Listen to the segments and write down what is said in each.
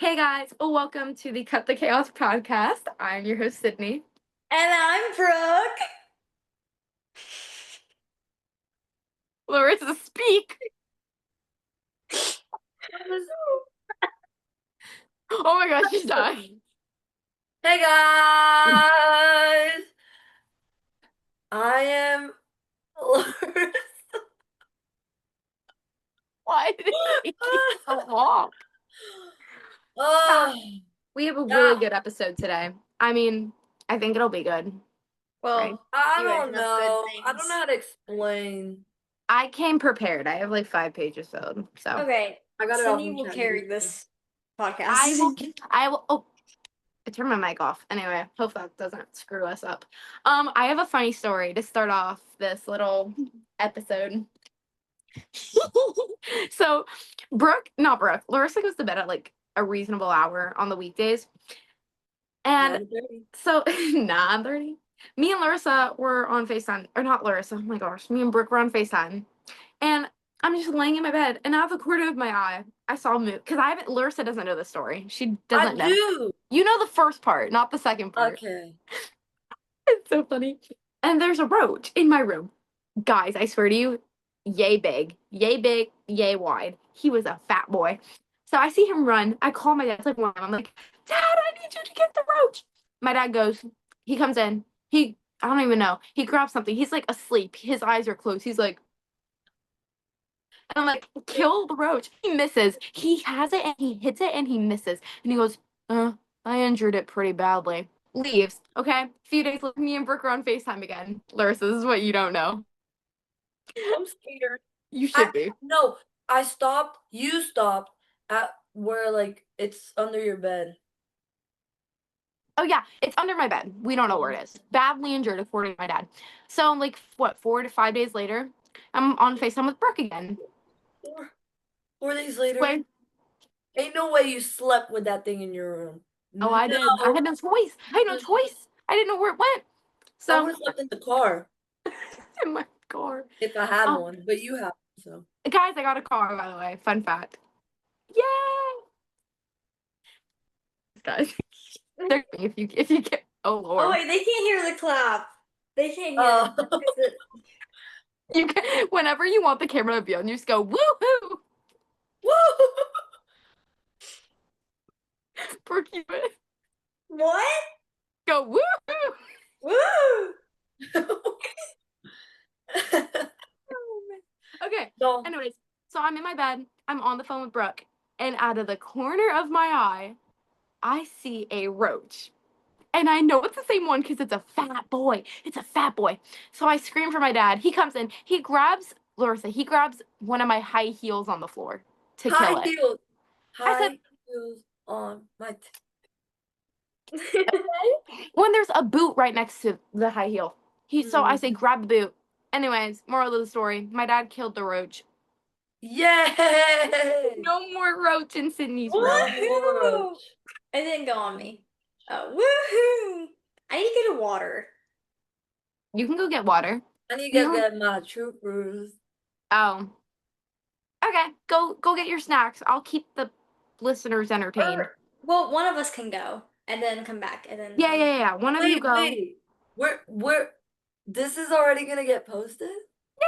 Hey guys, welcome to the Cut the Chaos podcast. I'm your host, Sydney. And I'm Brooke. Larissa, speak. Oh my gosh, she's dying. Hey guys! I am Lariza. Why did it take you so long? Oh, We have a really yeah. good episode today. I think it'll be good, right? Well, I you don't enough good know. I don't know how to explain. I came prepared. I have like 5 pages filled, so Okay, I got it all Sydney from will ChatGPT. carry this podcast. I will. I will. Oh, I turned my mic off. Anyway, hope that doesn't screw us up. I have a funny story to start off this little episode. So not Brooke, Larissa goes to bed at like a reasonable hour on the weekdays. And 9:30. so 9:30. Me and Larissa were on FaceTime. Or not Larissa, oh my gosh. Me and Brooke were on FaceTime. And I'm just laying in my bed, and out of the corner of my eye, I saw a move. Because Larissa doesn't know the story. She I doesn't know. do. You know the first part, not the second part. Okay. It's so funny. And there's a roach in my room. Guys, I swear to you, yay big, yay wide. He was a fat boy. So I see him run. I call my dad. It's like 1 I'm like, Dad, I need you to get the roach. My dad goes, he comes in. I don't even know. He grabs something. He's like asleep. His eyes are closed. He's like, and I'm like, kill the roach. He misses. He has it and he hits it and he misses. And he goes, I injured it pretty badly. Leaves. Okay. A few days later, me and Brooke are on FaceTime again. Larissa, this is what you don't know. I'm scared. You should be. No, you stopped at where like it's under your bed. Oh yeah, it's under my bed. We don't know where it is. Badly injured, according to my dad. So like what, 4 to 5 days later, I'm on FaceTime with Brooke again. 4 days later. Wait. Ain't no way you slept with that thing in your room. Oh, I did. I had no choice. I had no choice. I didn't know where it went. I So would have slept in the car in my car. if I had one, but you have so. Guys, I got a car, by the way. Fun fact. Yay! Guys, if you get, oh Lord. Oh wait, they can't hear the clap. They can't hear it. You can, whenever you want the camera to be on, you just go woohoo. Woo! Brooke, you What? go woohoo. Woo! Okay. No. Anyways, so I'm in my bed. I'm on the phone with Brooke, and out of the corner of my eye, I see a roach. And I know it's the same one because it's a fat boy. It's a fat boy. So I scream for my dad. He comes in. He grabs Larissa. He grabs one of my high heels on the floor to kill it. Heels. I said, Heels on my. when there's a boot right next to the high heel. So I say, grab the boot. Anyways, moral of the story: my dad killed the roach. Yay! No more roach in Sydney's room. Woohoo! It didn't go on me. Woohoo! I need to get a water. You can go get water. I need to get my troopers. Oh. Okay, go get your snacks. I'll keep the listeners entertained. Well, one of us can go and then come back and then. Yeah. One of you go. Wait. We're. This is already gonna get posted?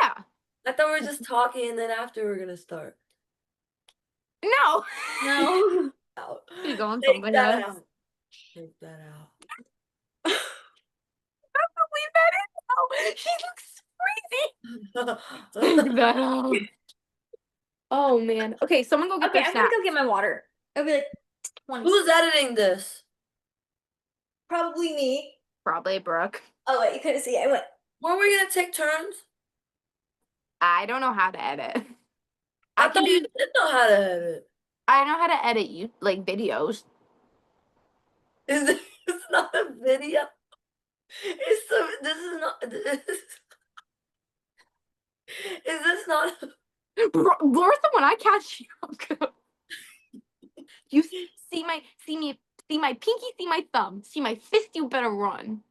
Yeah. I thought we were just talking and then after we're gonna start. No. No. Out. You going Take somewhere that else? out. Take that out. Leave that in. No, she looks crazy. Take that out. Oh man. Okay, someone go get Okay, their I'm snacks. gonna go get my water. It'll be like 20. Who's editing this? Probably me. Probably Brooke. Oh wait, you couldn't see. I went. Were we gonna take turns? I don't know how to edit. I thought you did know how to edit. I know how to edit you like videos. It's not a video. This is not. Is this not? Larissa, when I catch you, you see my pinky, see my thumb, see my fist. You better run.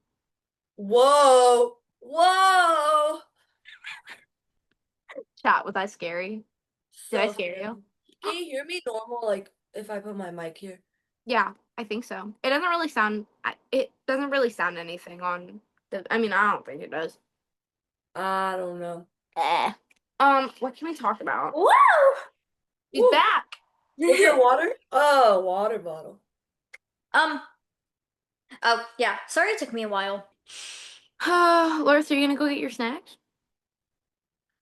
Whoa! Chat, was I scary? Did I scare you? Can you hear me normal? Like if I put my mic here? Yeah, I think so. It doesn't really sound. It doesn't really sound anything on. I mean, I don't think it does. I don't know. Eh. What can we talk about? Woo! He's Woo. back. Is there water? Oh, water bottle. Oh yeah. Sorry it took me a while. Larissa, are you gonna go get your snacks?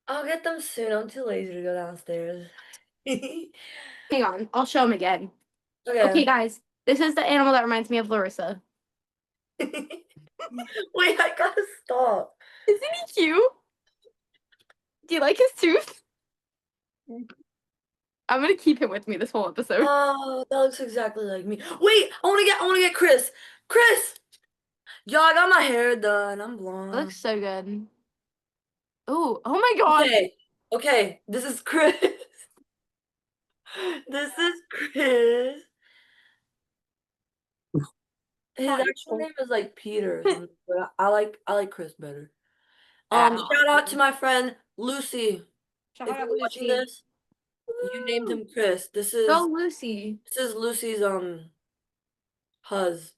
I'll get them soon. I'm too lazy to go downstairs. Hang on, I'll show him again. Okay, Okay. guys, this is the animal that reminds me of Larissa. Wait, I gotta stop. Isn't he cute? Do you like his tooth? I'm gonna keep him with me this whole episode. Oh, that looks exactly like me. Wait, I wanna get Chris. Chris! Y'all, I got my hair done. I'm It blonde. looks so good. Oh my god. Okay, this is Chris. This is Chris. His actual name is like Peter or something, but I like Chris better. Shout out to my friend Lucy. Shout If out you're watching Lucy. this, you named him Chris. This Go is Lucy. this is Lucy's huz.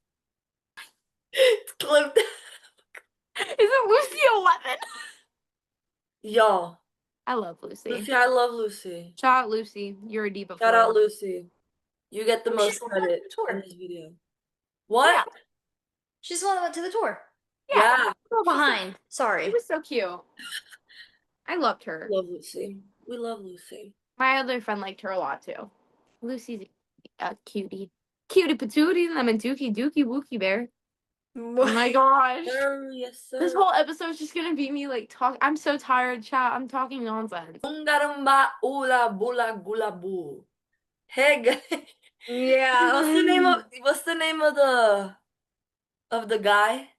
It's clipped. Isn't Lucy 11? Y'all. I love Lucy. Lucy, I love Lucy. Shout out Lucy. You're a diva. Shout out Lucy. You get the Oh, most she's the one that credit went to the in tour. this video. What? Yeah. She's the one that went to the tour. Yeah. Go behind. Sorry. She was so cute. I loved her. Love Lucy. We love Lucy. My other friend liked her a lot too. Lucy's a cutie. Cutie patootie, lemon dookie dookie wookie bear. Oh my gosh. Yes, sir. This whole episode's just gonna be me like talk. I'm so tired, chat. I'm talking nonsense. Ungarumba ula bula gula boo. Hey guys. Yeah. What's the name of the guy?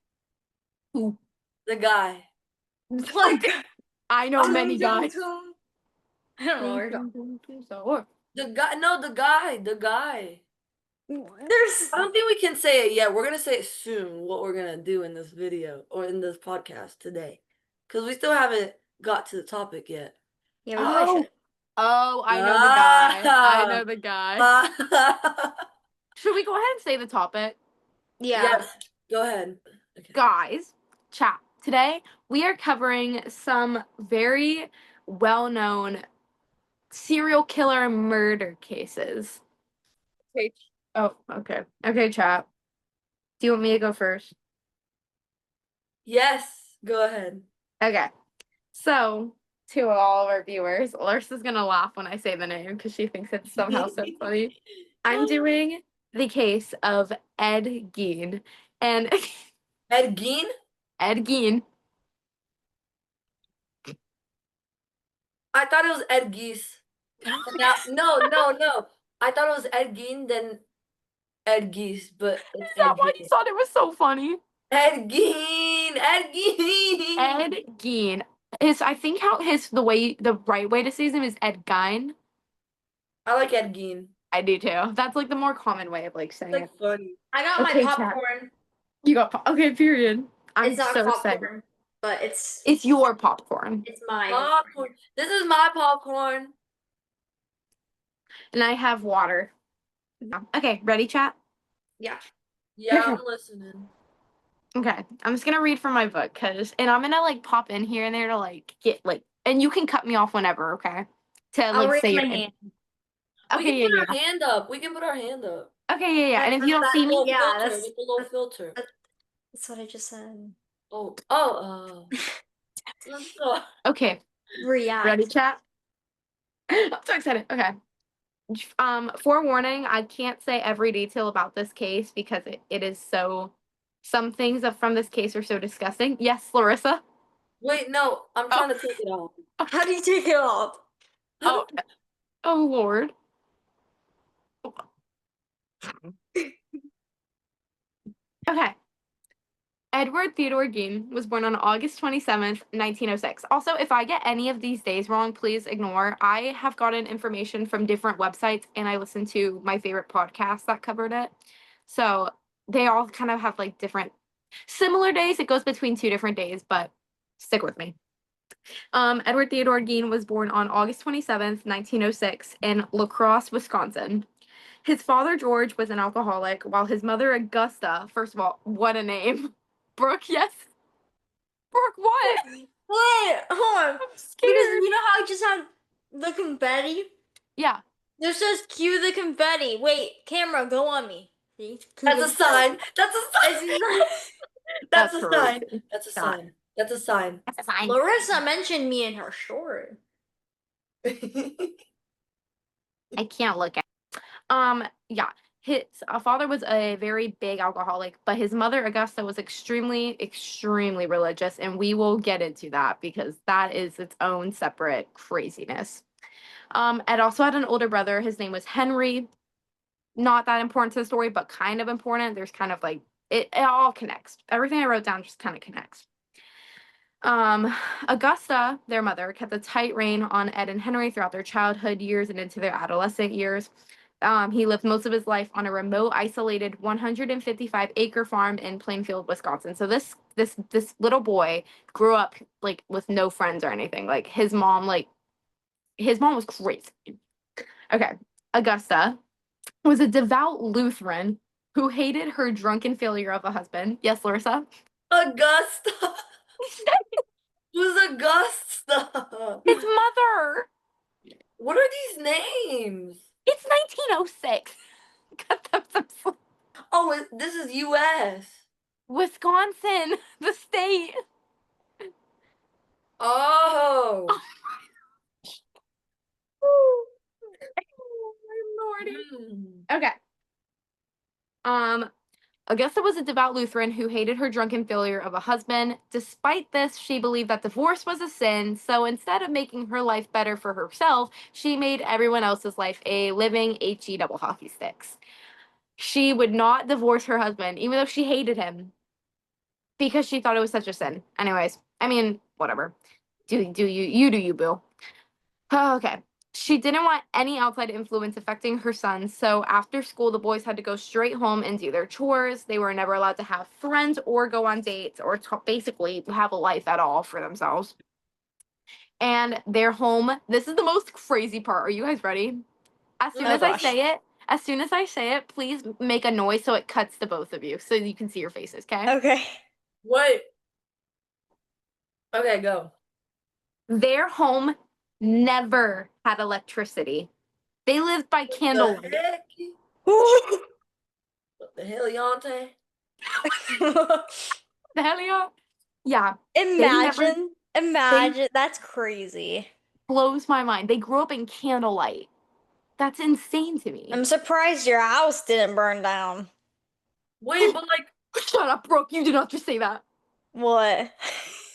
Who? The guy. Like I know many guys. I don't know where you're going. The guy, no, the guy. There's I don't think we can say it yet. We're gonna say it soon, what we're gonna do in this video or in this podcast today. Because we still haven't got to the topic yet. yeah, we probably should. Oh, I know the guy. I know the guy. Should we go ahead and say the topic? Yeah. Yes, go ahead. Okay. Guys, chat. Today we are covering some very well-known serial killer murder cases. Okay. Oh, okay. Okay, chat. Do you want me to go first? Yes, go ahead. Okay. So, to all of our viewers, Larissa's gonna laugh when I say the name because she thinks it's somehow so funny. I'm doing the case of Ed Gein. And Ed Gein? Ed Gein. I thought it was Ed Geese. No. I thought it was Ed Gein, then Ed Geese, but it's Is that Ed why you Gein. thought it was so funny? Ed Gein! Ed Gein! Ed Gein. I think the right way to say his name is Ed Gein. I like Ed Gein. I do too. That's like the more common way of like It's saying like it. funny. I got Okay, my chat. popcorn. You got okay, period. I'm It's not so popcorn, excited. but it's It's your popcorn. it's mine. Popcorn. This is my popcorn. And I have water. Okay, ready, chat? Yeah. Yeah, I'm listening. Okay, I'm just gonna read from my book and I'm gonna like pop in here and there to like get like, and you can cut me off whenever, okay? To I'll like raise say my your name. hand. We Okay, can put yeah. our hand up. We can put our hand up. Okay, yeah. And if you don't see me, Yeah, filter, that's- with the little filter. That's what I just said. Let's go. okay, React. ready, chat? I'm so excited. Okay. Forewarning, I can't say every detail about this case because it is so. Some things from this case are so disgusting. Yes, Larissa. Wait, no, I'm trying to take it off. How do you take it off? Oh, oh Lord. Okay. Edward Theodore Gein was born on August 27th, 1906. Also, if I get any of these days wrong, please ignore. I have gotten information from different websites and I listened to my favorite podcasts that covered it. So they all kind of have like different similar days. It goes between 2 different days, but stick with me. Edward Theodore Gein was born on August 27th, 1906 in La Crosse, Wisconsin. His father, George, was an alcoholic, while his mother, Augusta, first of all, what a name. Brooke, yes. Brooke, what? Wait, hold on. I'm Because scared. you know how I just had the confetti? Yeah. This says cue the confetti. Wait, camera, go on me. See? Cue That's the a confetti. sign. That's a sign. It's not. That's That's a sign. crazy. That's a Not. sign. That's a sign. That's a sign. Larissa mentioned me in her story. I can't look at. Yeah. His father was a very big alcoholic, but his mother, Augusta, was extremely, extremely religious, and we will get into that because that is its own separate craziness. Ed also had an older brother. His name was Henry. Not that important to the story, but kind of important. There's kind of like it all connects. Everything I wrote down just kind of connects. Augusta, their mother, kept a tight rein on Ed and Henry throughout their childhood years and into their adolescent years. He lived most of his life on a remote, isolated 155-acre farm in Plainfield, Wisconsin. So this little boy grew up like with no friends or anything. Like his mom was crazy. Okay, Augusta was a devout Lutheran who hated her drunken failure of a husband. Yes, Larissa. Augusta. Who's Augusta? His mother. What are these names? It's 1906. Cut them some slack. Oh, this is U.S. Wisconsin, the state. Oh. Oh, my lordy. Hmm. Okay. Augusta was a devout Lutheran who hated her drunken failure of a husband. Despite this, she believed that divorce was a sin, so instead of making her life better for herself, she made everyone else's life a living HE double hockey sticks. She would not divorce her husband, even though she hated him, because she thought it was such a sin. Anyways, I mean, whatever. Do you, boo. Oh, okay. She didn't want any outside influence affecting her son, so after school, the boys had to go straight home and do their chores. They were never allowed to have friends or go on dates or basically have a life at all for themselves. And their home, this is the most crazy part. Are you guys ready? As soon Oh as I gosh. say it, as soon as I say it, please make a noise so it cuts to both of you so you can see your faces, okay? Okay. Wait. Okay, go. Their home never had electricity. They lived by The candlelight. heck? What the hell, Yante? The hell, yeah? Yeah. They never Imagine. That's crazy. blows my mind. They grew up in candlelight. That's insane to me. I'm surprised your house didn't burn down. Wait, but like, Shut up, Brooke. You did not just say that. What?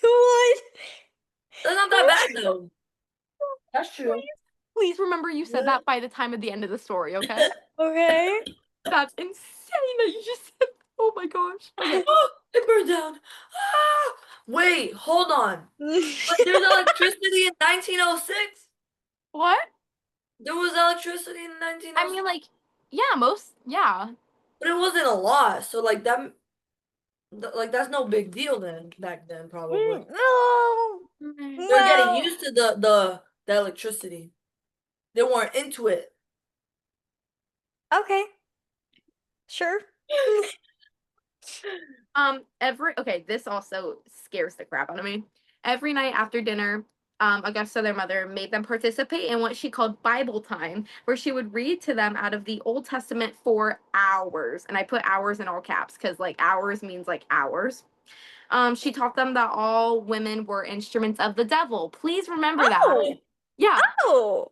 What? that's not that bad though. That's true. Please remember you said that by the time of the end of the story, okay? Okay. That's insane that you just said. Oh my gosh. Okay. Oh, it burned down. Ah! Wait, hold on. But there's electricity in 1906? What? There was electricity in 1906? I mean, like, yeah. But it wasn't a lot, so like that, like that's no big deal then back then probably. No. They're getting Well, used to the electricity. They weren't into it. okay. Sure. Okay, this also scares the crap out of me. Every night after dinner, Augusta, their mother, made them participate in what she called Bible time, where she would read to them out of the Old Testament for hours. And I put hours in all caps because like hours means like hours. She taught them that all women were instruments of the devil. Please remember that. Oh. Yeah. Oh.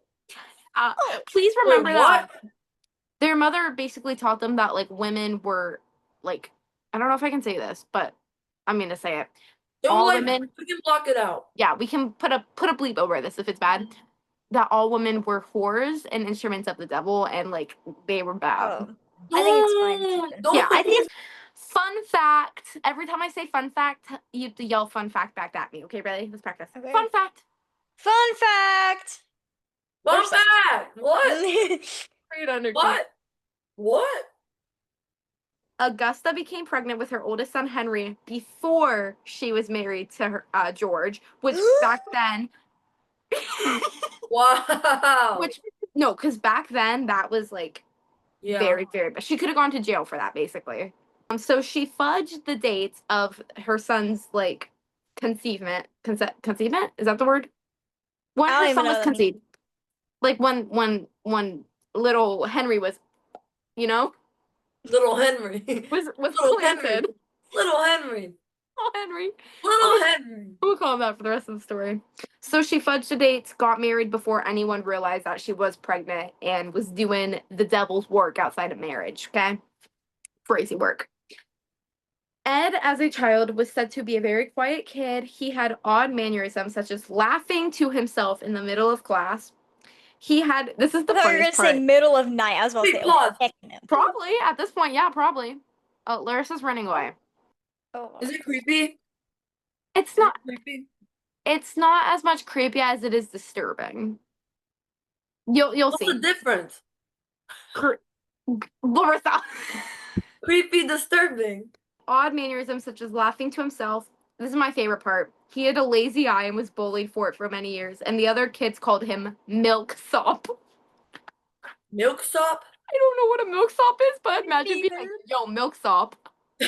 Please Wait, remember that. what? Their mother basically taught them that like women were like, I don't know if I can say this, but I'm gonna say it. Don't All like women, we can block it out. yeah, we can put a bleep over this if it's bad. That all women were whores and instruments of the devil, and like they were bad. Oh. I think it's fine. Don't. Yeah, I think. Fun fact. Every time I say fun fact, you have to yell fun fact back at me. Okay, ready? Let's practice. Okay. Fun fact. Fun fact. Fun There's- fact. What? Great energy. What? What? Augusta became pregnant with her oldest son Henry before she was married to her George, which back then, Wow. which no, because back then that was like Yeah. Very, very bad. She could have gone to jail for that, basically. So she fudged the dates of her son's like conceivement. Is that the word? When I don't her even son know was what that means. conceived, like when little Henry was, you know, Little Henry. was Little Henry. planted. Little Henry. Oh, Henry. Little Henry. We'll call him that for the rest of the story. So she fudged the dates, got married before anyone realized that she was pregnant, and was doing the devil's work outside of marriage. Okay, crazy work. Ed, as a child, was said to be a very quiet kid. He had odd mannerisms, such as laughing to himself in the middle of class. He had, this is I the thought you were funniest gonna say part. middle of night. I was about to Wait, say, oh, pause. heck no. Probably at this point, yeah, probably. Oh, Larissa's running away. Oh, Is it creepy? It's Is it not. creepy? It's not as much creepy as it is disturbing. You'll What's the see. difference? Cre- Larissa. Creepy, disturbing. Odd mannerisms such as laughing to himself. This is my favorite part. He had a lazy eye and was bullied for it for many years, and the other kids called him Milksop. Milksop? I don't know what a milksop is, but imagine being neither. like, "Yo, milksop." I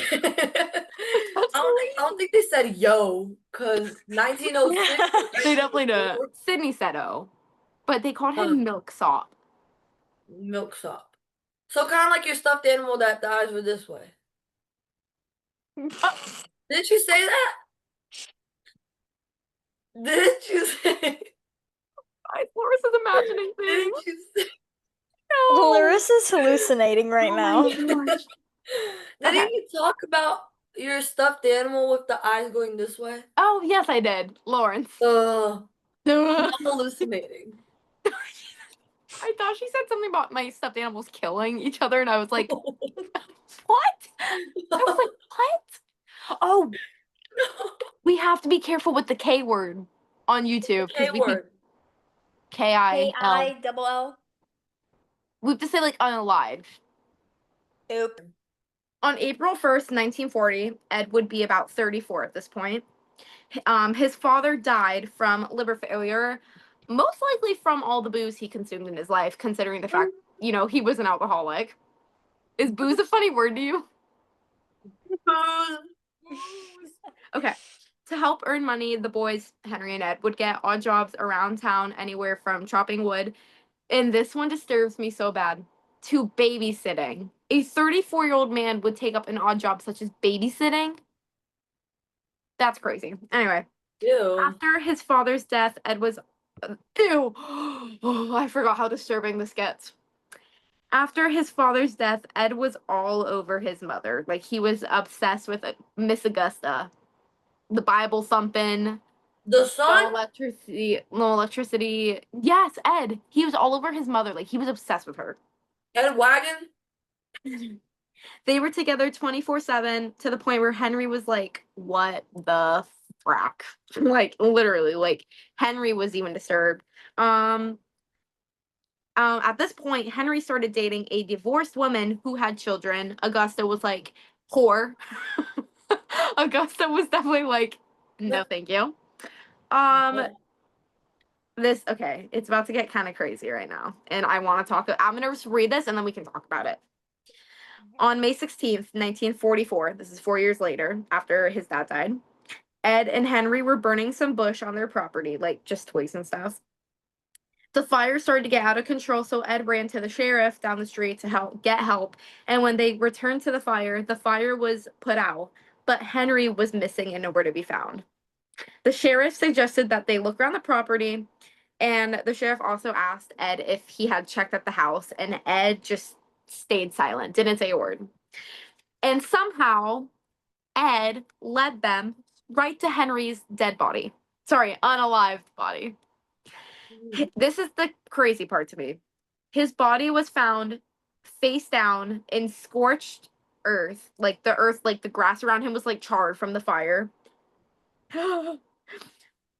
That's don't think they said yo, because 1906 or They definitely did. 1904, Sydney said "oh," but they called him milksop. milksop. So kind of like your stuffed animal that the eyes were this way. Didn't you say that? Didn't you say? Larissa's imagining things. Didn't you say? No. Larissa's hallucinating right Oh now. my gosh. Didn't Okay. you talk about your stuffed animal with the eyes going this way? Oh yes, I did, Lawrence. I'm I hallucinating. thought she said something about my stuffed animals killing each other, and I was like, "What?" I was like, "What?" Oh, we have to be careful with the K word on YouTube because K we think word. KIL. KILL. We have to say like unalive. Oop. On April 1st, 1940, Ed would be about 34 at this point. His father died from liver failure, most likely from all the booze he consumed in his life, considering the fact, he was an alcoholic. Is booze a funny word to you? Okay. To help earn money, the boys, Henry and Ed, would get odd jobs around town, anywhere from chopping wood. And this one disturbs me so bad. To babysitting. A 34-year-old man would take up an odd job such as babysitting. That's crazy. Anyway, Ew. after his father's death, Ed was. Ew! Oh, I forgot how disturbing this gets. After his father's death, Ed was all over his mother. Like, he was obsessed with Miss Augusta. The Bible thumping, The sun no electricity. Yes, Ed. He was all over his mother. Like, he was obsessed with her. and wagon. They were together 24/7 to the point where Henry was like, "What the frack?" Like, literally, like, Henry was even disturbed. At this point, Henry started dating a divorced woman who had children. Augusta was like, "Whore." Augusta was definitely like, "No, thank you." Um, okay, it's about to get kind of crazy right now, and I want to talk. I'm gonna just read this, and then we can talk about it. On May 16th, 1944, this is 4 years later, after his dad died, Ed and Henry were burning some bush on their property, like just toys and stuff. The fire started to get out of control, so Ed ran to the sheriff down the street to get help. And when they returned to the fire was put out, but Henry was missing and nowhere to be found. The sheriff suggested that they look around the property, and the sheriff also asked Ed if he had checked at the house, and Ed just stayed silent, didn't say a word. And somehow, Ed led them right to Henry's dead body. Sorry, unalived body. This is the crazy part to me. His body was found face down in scorched earth, like the earth, like the grass around him was like charred from the fire.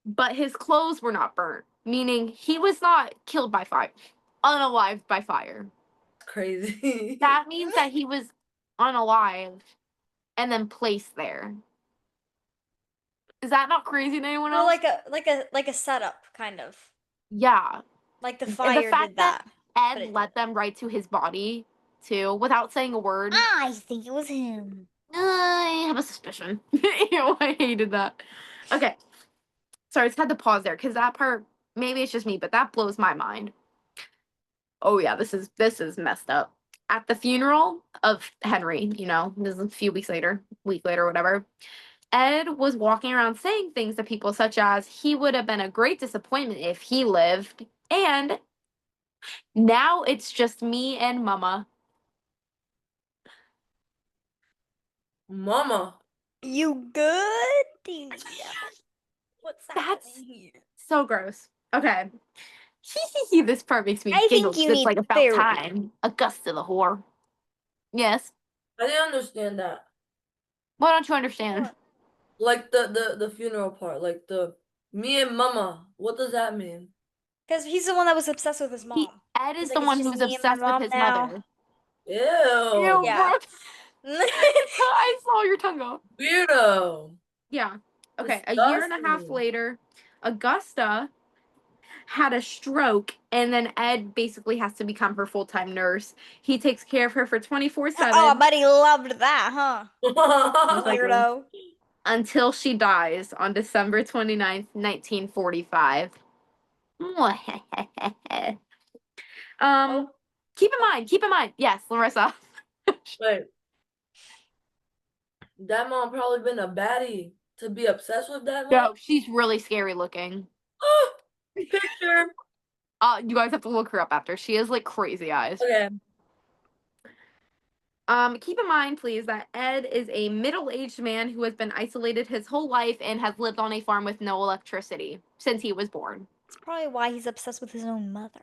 But his clothes were not burnt, meaning he was not killed by fire, unalived by fire. Crazy. That means that he was unalived and then placed there. Is that not crazy to anyone Well, else? like a setup, kind of. Yeah. Like the The fire fact did that that. but Ed it led did. them right to his body too, without saying a word. I think it was him. I have a suspicion. Ew, I hated that. Okay. Sorry, I just had to pause there because that part, maybe it's just me, but that blows my mind. Oh yeah, this is messed up. At the funeral of Henry, this is a few weeks later, week later, whatever. Ed was walking around saying things to people such as he would have been a great disappointment if he lived, and now it's just me and Mama. Mama. You good? What's That's happening here? so gross. Okay. This part makes me I giggle think you because it's need like about therapy. time. Augusta the whore. Yes. I didn't understand that. Why don't you understand? What? Like the funeral part, like the me and mama. What does that mean? Because he's the one that was obsessed with his He mom. Ed He's is like, the it's one just who's me and my obsessed with mom his now. mother. Ew. Ew, Yeah. Brooke. I saw your tongue go. Weirdo. Yeah. Okay. A year and a half Disgusting. later, Augusta had a stroke, and then Ed basically has to become her full-time nurse. He takes care of her for Oh, I 24/7. bet he loved that, huh? Most likely. Weirdo. Until she dies on December 29th, 1945. Oh, Keep in mind, yes, Larissa. Wait, that mom probably been a baddie to be obsessed with that mom. No, she's really scary looking. Picture. You guys have to look her up after. She has like crazy eyes. Okay. Keep in mind, please, that Ed is a middle-aged man who has been isolated his whole life and has lived on a farm with no electricity since he was born. it's probably why he's obsessed with his own mother.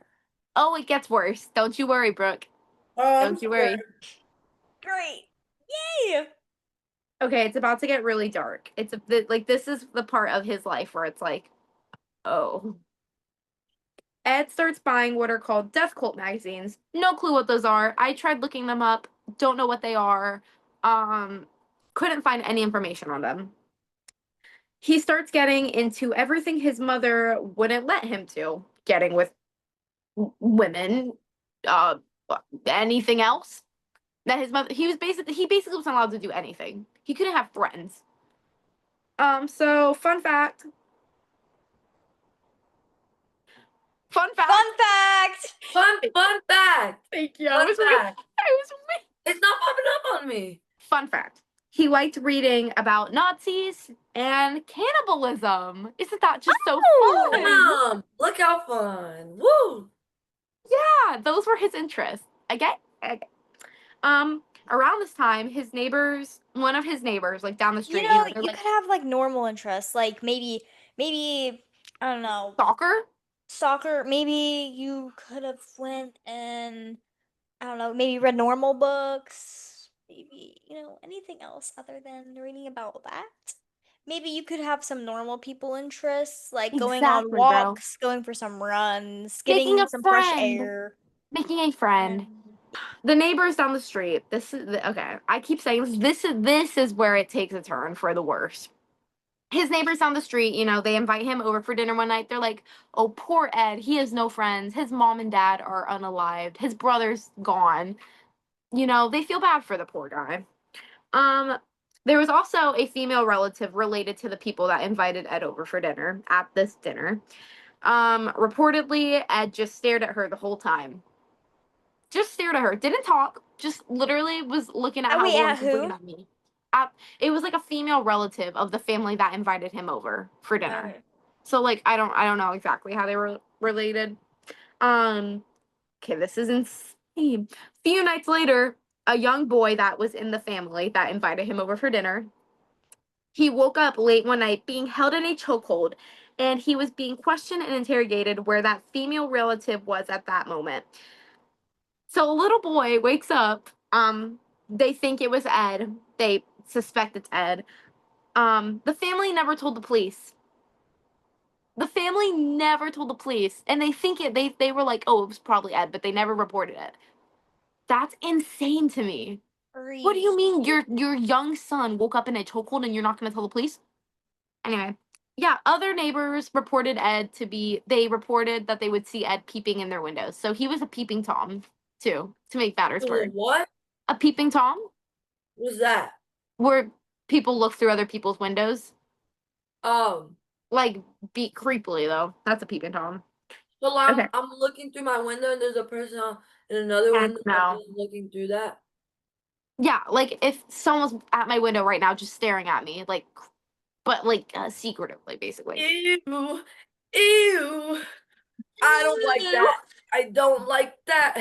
Oh, it gets worse. Don't you worry, Brooke. Oh, I'm Don't you worry. scared. Great. Yay! Okay, it's about to get really dark. Like this is the part of his life where it's like, oh. Ed starts buying what are called death cult magazines. No clue what those are. I tried looking them up. Don't know what they are. Um, couldn't find any information on them. He starts getting into everything his mother wouldn't let him to, getting with women, uh, anything else that his mother. He basically wasn't allowed to do anything. He couldn't have friends. So fun fact. Fun fact. Fun fact! Fun fact. Thank you. Fun fact. I was waiting. It's not popping up on me. Fun fact. He liked reading about Nazis and cannibalism. Isn't that just so fun? Mom, look how fun. Woo. Yeah, those were his interests. I get. Around this time, one of his neighbors, like down the street, they're You like could have like normal interests, like maybe I don't know, soccer. soccer. Maybe you could have went and I don't know, maybe read normal books. Maybe anything else other than reading about that. Maybe you could have some normal people interests, like going on Exactly, bro. walks, going for some runs, Making getting a some fresh friend. air. Making a friend. And The neighbors down the street. Okay. I keep saying this is where it takes a turn for the worse. His neighbors down the street, they invite him over for dinner one night. They're like, "Oh, poor Ed. He has no friends. His mom and dad are unalived. His brother's gone." They feel bad for the poor guy. Um, there was also a female relative related to the people that invited Ed over for dinner at this dinner. Reportedly, Ed just stared at her the whole time. Just stared at her. Didn't talk. Just literally was looking at how wait, well at she's looking who? at me. It was like a female relative of the family that invited him over for dinner. Okay. So like I don't know exactly how they were related. Okay, this is insane. Few nights later, a young boy that was in the family that invited him over for dinner, he woke up late one night being held in a chokehold, and he was being questioned and interrogated where that female relative was at that moment. So a little boy wakes up. They think it was Ed. They suspect it's Ed. The family never told the police. The family never told the police, and they think it. They were like, "Oh, it was probably Ed," but they never reported it. That's insane to me. What do you mean your young son woke up in a chokehold and you're not going to tell the police? Anyway, yeah, other neighbors reported Ed to be. They reported that they would see Ed peeping in their windows. So he was a peeping tom. too, to make matters Was worse. it what? A peeping Tom, What's that? where people look through other people's windows. Um, Like, be creepily, though. That's a peeping Tom. so Okay. I'm looking through my window and there's a person in another And window that's no. just looking through that. Yeah, like, if someone's at my window right now just staring at me, like, but, like, secretively, basically. Ew. Ew. I don't like that. I don't like that.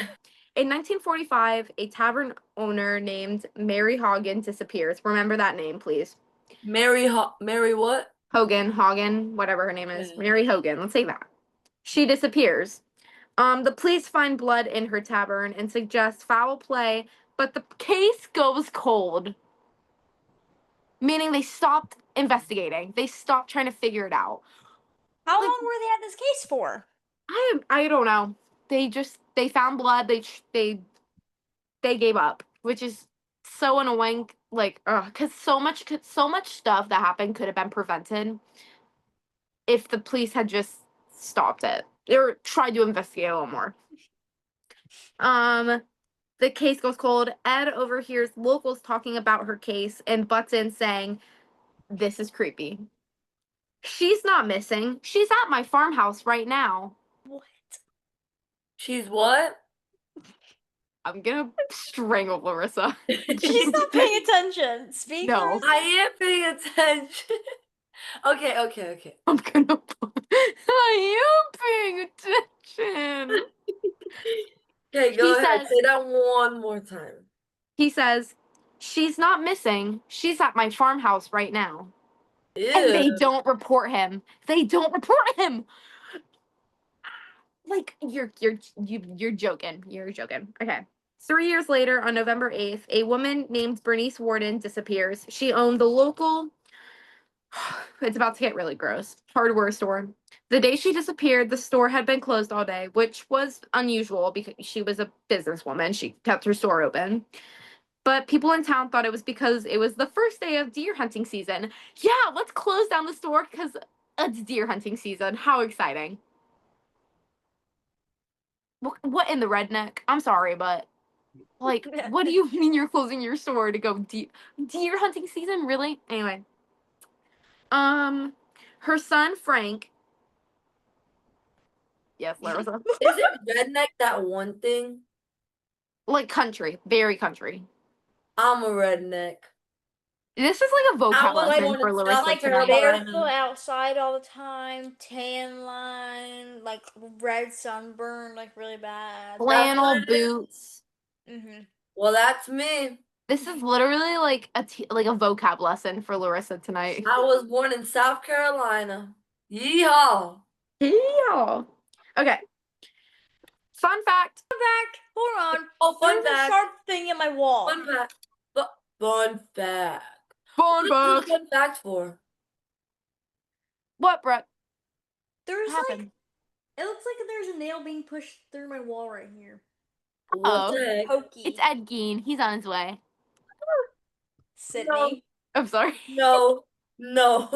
In 1945, a tavern owner named Mary Hogan disappears. Remember that name, please. Mary what? Hogan, whatever her name is. Okay. Mary Hogan, let's say that. She disappears. The police find blood in her tavern and suggest foul play, but the case goes cold. Meaning they stopped investigating. They stopped trying to figure it out. How Like, long were they at this case for? I don't know. They found blood. They gave up, which is so annoying. Like, because so much stuff that happened could have been prevented if the police had just stopped it or tried to investigate a little more. Um, the case goes cold. Ed overhears locals talking about her case and butts in saying, "This is creepy. She's not missing. She's at my farmhouse right now." What? She's what? I'm gonna strangle Larissa. She's not paying attention. Speak, No. Larissa. I am paying attention. Okay. I'm gonna. I am paying attention. Okay, He go ahead. says. Say that one more time. He says, "She's not missing. She's at my farmhouse right now." And Ew. they don't report him. They don't report him. Like you're joking. You're joking. Okay. 3 years later, on November 8th, a woman named Bernice Warden disappears. She owned the local, it's about to get really gross, hardware store. The day she disappeared, the store had been closed all day, which was unusual because she was a businesswoman. She kept her store open. But people in town thought it was because it was the first day of deer hunting season. Yeah, let's close down the store because it's deer hunting season. How exciting. What in the redneck? I'm sorry, but like, what do you mean you're closing your store to go deer hunting season? Really? Anyway, um, her son Frank. Yes, Larissa. Isn't redneck that one thing? Like country, very country. I'm a redneck. This is like a I vocab was Like, lesson born for in Larissa South like tonight. barefoot Carolina. outside all the time, tan line, like red sunburn, like really bad. That's what Flannel it is. boots. Well, that's me. This is literally like like a vocab lesson for Larissa tonight. I was born in South Carolina. Yeehaw. Yeah. Okay. Fun fact. Hold on. Oh, fun There's a fact. sharp thing in my wall. Fun fact. Fun fact. Fun What's the fact. fun fact for? What, Brett? There's What like, happened? it looks like there's a nail being pushed through my wall right here. What Oh, the heck? Pokey. it's Ed Gein. He's on his way. No, Sydney. I'm sorry. no, no.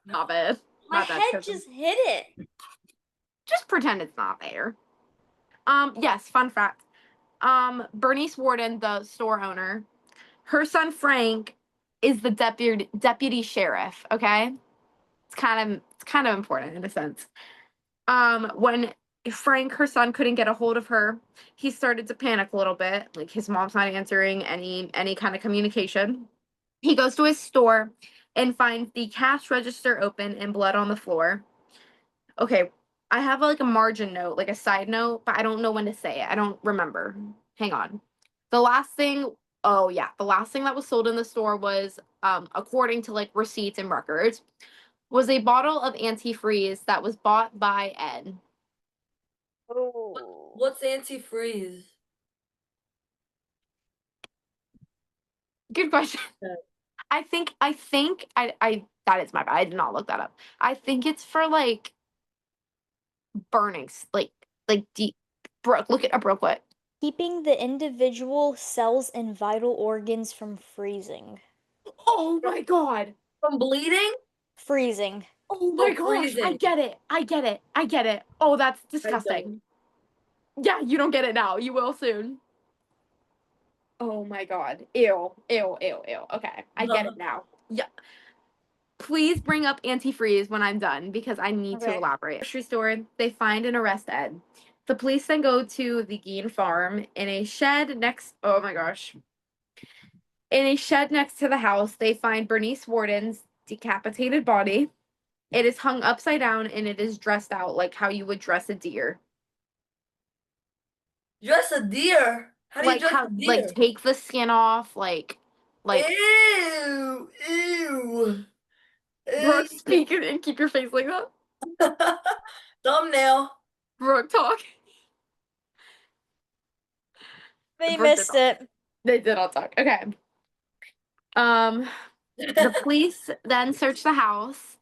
Not bad. My Not bad, head cousin. just hit it. Just pretend it's not there. Yes, fun fact. Bernice Warden, the store owner, her son Frank is the deputy sheriff, okay? It's kind of important in a sense. When Frank, her son, couldn't get a hold of her, he started to panic a little bit. Like his mom's not answering any kind of communication. He goes to his store and finds the cash register open and blood on the floor. Okay, I have like a margin note, like a side note, but I don't know when to say it. I don't remember. Hang on. The last thing, oh yeah, the last thing that was sold in the store was, according to like receipts and records, was a bottle of antifreeze that was bought by Ed. Oh. What's antifreeze? Good question. Okay. I that is my bad. I did not look that up. I think it's for like burnings, like deep. Brooke, look at Brooke. What? Keeping the individual cells and vital organs from freezing. Oh my god. From bleeding? Oh my Oh, gosh. I freezing. get it. I get it. I get it. Oh, that's I don't. disgusting. Yeah, you don't get it now. You will soon. Oh my god. Ew. Ew. Ew. Ew. Okay. I get it now. Yeah. Please bring up antifreeze when I'm done because I need to Okay. elaborate. Grocery store, they find and arrest Ed. The police then go to the Geen farm in a shed next. Oh my gosh. In a shed next to the house, they find Bernice Warden's decapitated body. It is hung upside down and it is dressed out like how you would dress a deer. Dress a deer? How do you Like dress how a like deer? take the skin off, like Ew, ew, ew. Brooke speak and keep your face like that. Thumbnail. Brooke talk. They Brooke did missed not. it. They did not talk. Okay. Um, the police then search the house,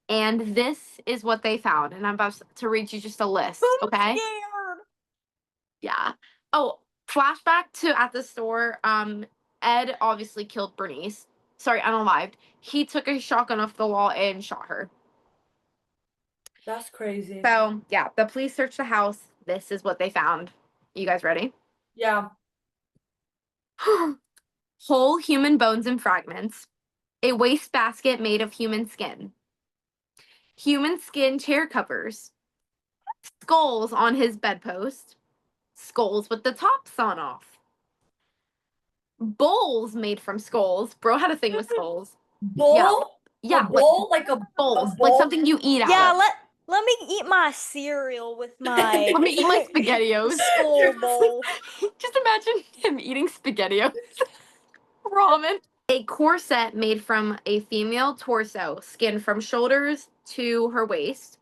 and this is what they found. And I'm about to read you just a list, I'm okay? scared. Yeah. Oh, flashback to at the store. Ed obviously killed Bernice. Sorry, unalived. He took a shotgun off the wall and shot her. That's crazy. So yeah, the police searched the house. This is what they found. You guys ready? Yeah. Whole human bones and fragments. A wastebasket made of human skin. Human skin chair covers. Skulls on his bedpost. Skulls with the tops sawn off. Bowls made from skulls. Bro had a thing with skulls. Yeah, Bowl? A yeah, like bowl? Like a bowls, like bowl? something you eat out Yeah, of. let me eat my cereal with my Let me eat my spaghettios. skull bowl. Just imagine him eating spaghettios. Ramen. A corset made from a female torso, skin from shoulders to her waist.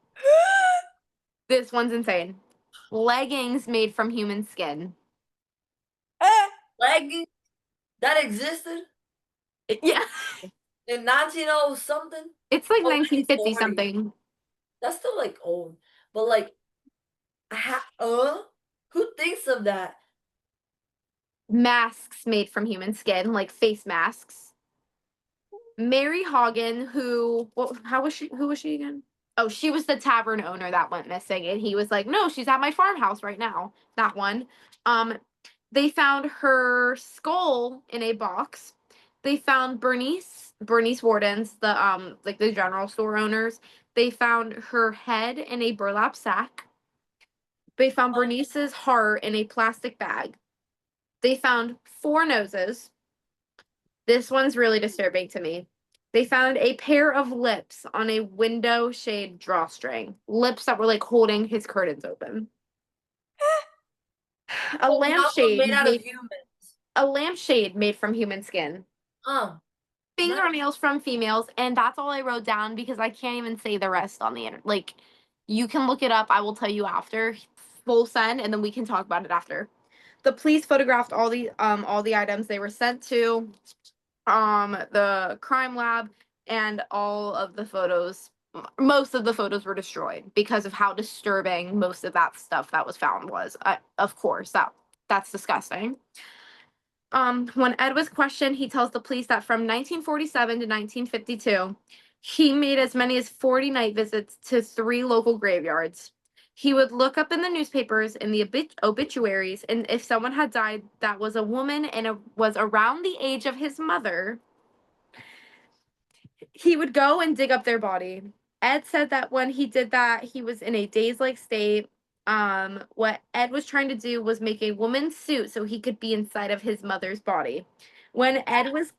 This one's insane. Leggings made from human skin. Leggings that existed Yeah, in 1900 something? it's like Oh, 1950 1940. something. That's still like old. But like, who thinks of that? Masks made from human skin, like face masks. Mary Hogan, how was she? Who was she again? Oh, she was the tavern owner that went missing, and he was like, "No, she's at my farmhouse right now." That one. Um, they found her skull in a box. They found Bernice Warden's, like the general store owners. They found her head in a burlap sack. They found Bernice's heart in a plastic bag. They found four noses. This one's really disturbing to me. They found a pair of lips on a window shade drawstring. Lips that were like holding his curtains open. A Oh, not one made lampshade out of made humans. a lampshade made from human skin. Oh, that, Fingernails from females, and that's all I wrote down because I can't even say the rest on the internet. Like, you can look it up. I will tell you after. Full send, and then we can talk about it after. The police photographed all the items. They were sent to the crime lab, and all of the photos, most of the photos were destroyed because of how disturbing most of that stuff that was found was. Of course, that's disgusting. When Ed was questioned, he tells the police that from 1947 to 1952, he made as many as 40 night visits to three local graveyards. He would look up in the newspapers in the obituaries, and if someone had died that was a woman and was around the age of his mother, he would go and dig up their body. Ed said that when he did that, he was in a dazed-like state. What Ed was trying to do was make a woman's suit so he could be inside of his mother's body. When Ed was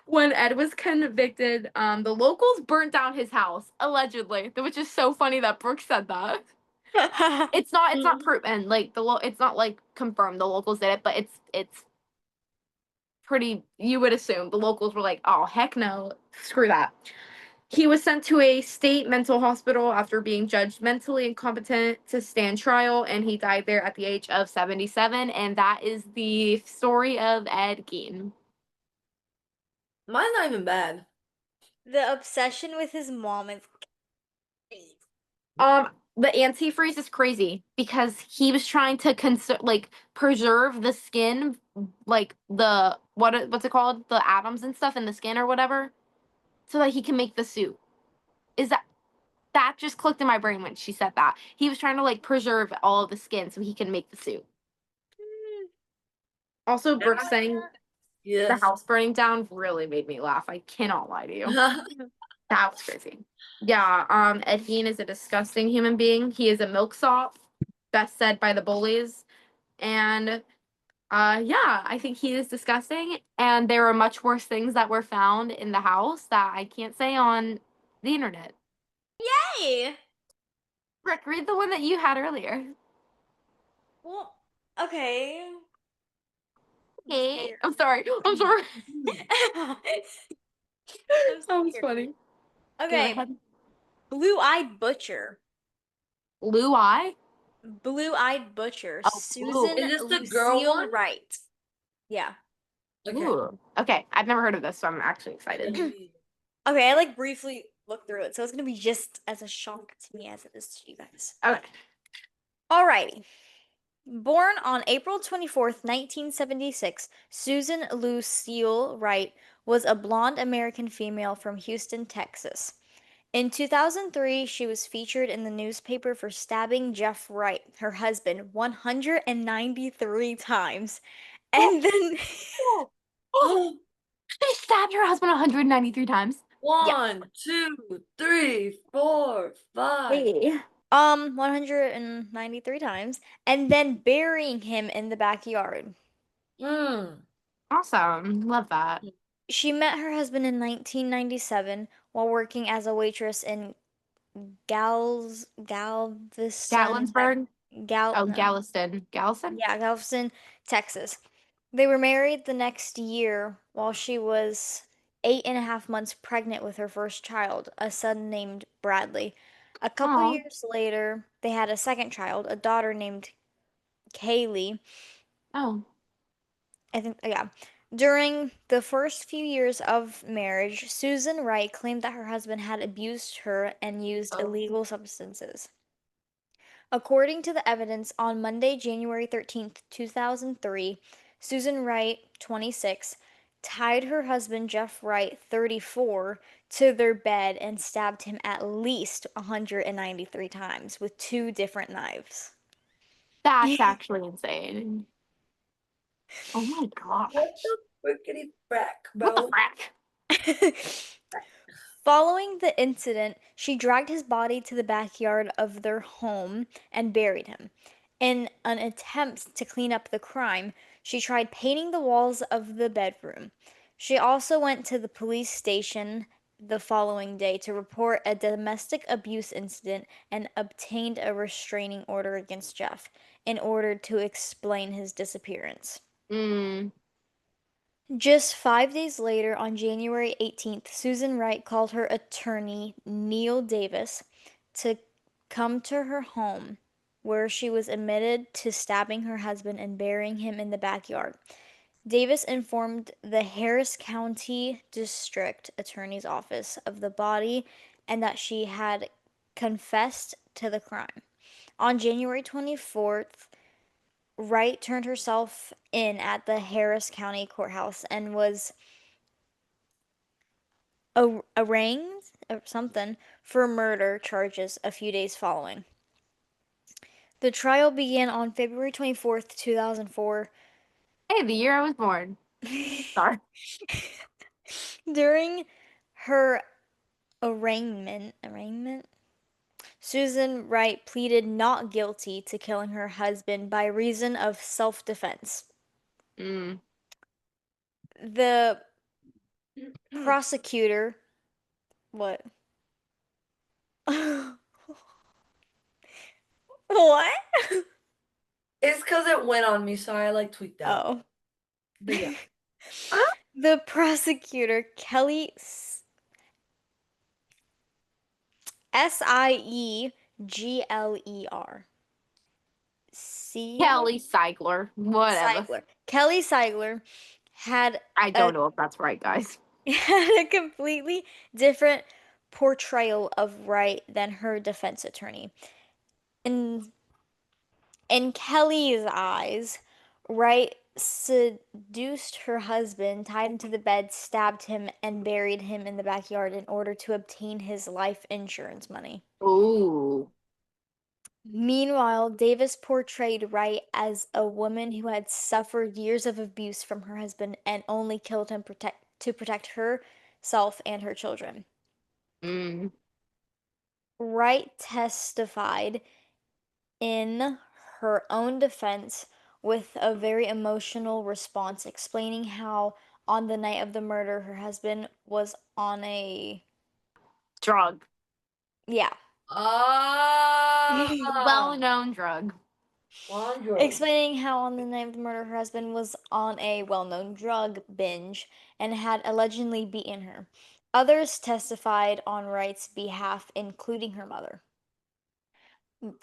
when Ed was convicted, the locals burnt down his house allegedly, which is so funny that Brooke said that. It's not proven, like it's not like confirmed the locals did it, but it's pretty, you would assume the locals were like, oh heck no, screw that. He was sent to a state mental hospital after being judged mentally incompetent to stand trial, and he died there at the age of 77. And that is the story of Ed Gein. mine's not even bad. The obsession with his mom is The antifreeze is crazy because he was trying to preserve the skin, like what's it called, the atoms and stuff in the skin or whatever, so that he can make the suit. Is that That just clicked in my brain when she said that. He was trying to like preserve all of the skin so he can make the suit. Also, Brooke saying the Yes. house burning down really made me laugh. I cannot lie to you. That was crazy. Yeah, Ed Gein is a disgusting human being. He is a milksop, best said by the bullies. And yeah, I think he is disgusting. And there are much worse things that were found in the house that I can't say on the internet. Yay! Rick, read the one that you had earlier. Well, okay. I'm Okay. scared. I'm sorry. I'm sorry. I'm That was scared. funny. Go Okay, ahead. Blue-Eyed Butcher. Blue eye? Blue-Eyed Butcher. Oh, blue. Susan Is this the girl Lucille one? Wright. Yeah. Okay. Ooh. Okay, I've never heard of this, so I'm actually excited. Okay, I like briefly looked through it, so it's gonna be just as a shock to me as it is to you guys. Okay. Alrighty. Born on April 24th, 1976, Susan Lucille Wright was a blonde American female from Houston, Texas. In 2003, she was featured in the newspaper for stabbing Jeff Wright, her husband, 193 times. Oh, And then, oh, oh. She stabbed her husband 193 times. yeah, 1, 2, 3, 4, 5. Hey. 193 times, and then burying him in the backyard. Mm. Awesome. Love that. She met her husband in 1997 while working as a waitress in Galveston, Gatlinburg? Oh, No. Galveston. Galveston? Yeah, Galveston, Texas. They were married the next year while she was 8.5 months pregnant with her first child, a son named Bradley. A couple Oh. years later, they had a second child, a daughter named Kaylee. Oh. I think, yeah. During the first few years of marriage, Susan Wright claimed that her husband had abused her and used Oh. illegal substances. According to the evidence, on Monday, January 13th, 2003, Susan Wright, 26, tied her husband Jeff Wright, 34, to their bed and stabbed him at least 193 times with two different knives. That's actually insane. Oh my What gosh. the frickety frack, What the bro? frack? Following the incident, she dragged his body to the backyard of their home and buried him. In an attempt to clean up the crime, she tried painting the walls of the bedroom. She also went to the police station the following day to report a domestic abuse incident and obtained a restraining order against Jeff in order to explain his disappearance. Mm. Just 5 days later, on January 18th, Susan Wright called her attorney, Neil Davis, to come to her home, where she was admitted to stabbing her husband and burying him in the backyard. Davis informed the Harris County District Attorney's Office of the body and that she had confessed to the crime. On January 24th, Wright turned herself in at the Harris County Courthouse and was arraigned or something for murder charges a few days following. The trial began on February 24th, 2004. Hey, the year I was born. Sorry. During her arraignment, Susan Wright pleaded not guilty to killing her husband by reason of self-defense. Mm. The prosecutor, what? What? It's because it went on me. Sorry, I like tweaked out. Oh. But yeah. The prosecutor, Kelly Siegler. Siegler? Kelly Seigler. Whatever. Siegler. Kelly Siegler had I a don't know if that's right, guys. had a completely different portrayal of Wright than her defense attorney. In in Kelly's eyes, Wright seduced her husband, tied him to the bed, stabbed him, and buried him in the backyard in order to obtain his life insurance money. Ooh. Meanwhile, Davis portrayed Wright as a woman who had suffered years of abuse from her husband and only killed him to protect herself and her children. Mm. Wright testified in her own defense with a very emotional response, explaining how on the night of the murder, her husband was on a, Drug. yeah. Ah, Well-known drug. Andrew. Explaining how on the night of the murder, her husband was on a well-known drug binge and had allegedly beaten her. Others testified on Wright's behalf, including her mother.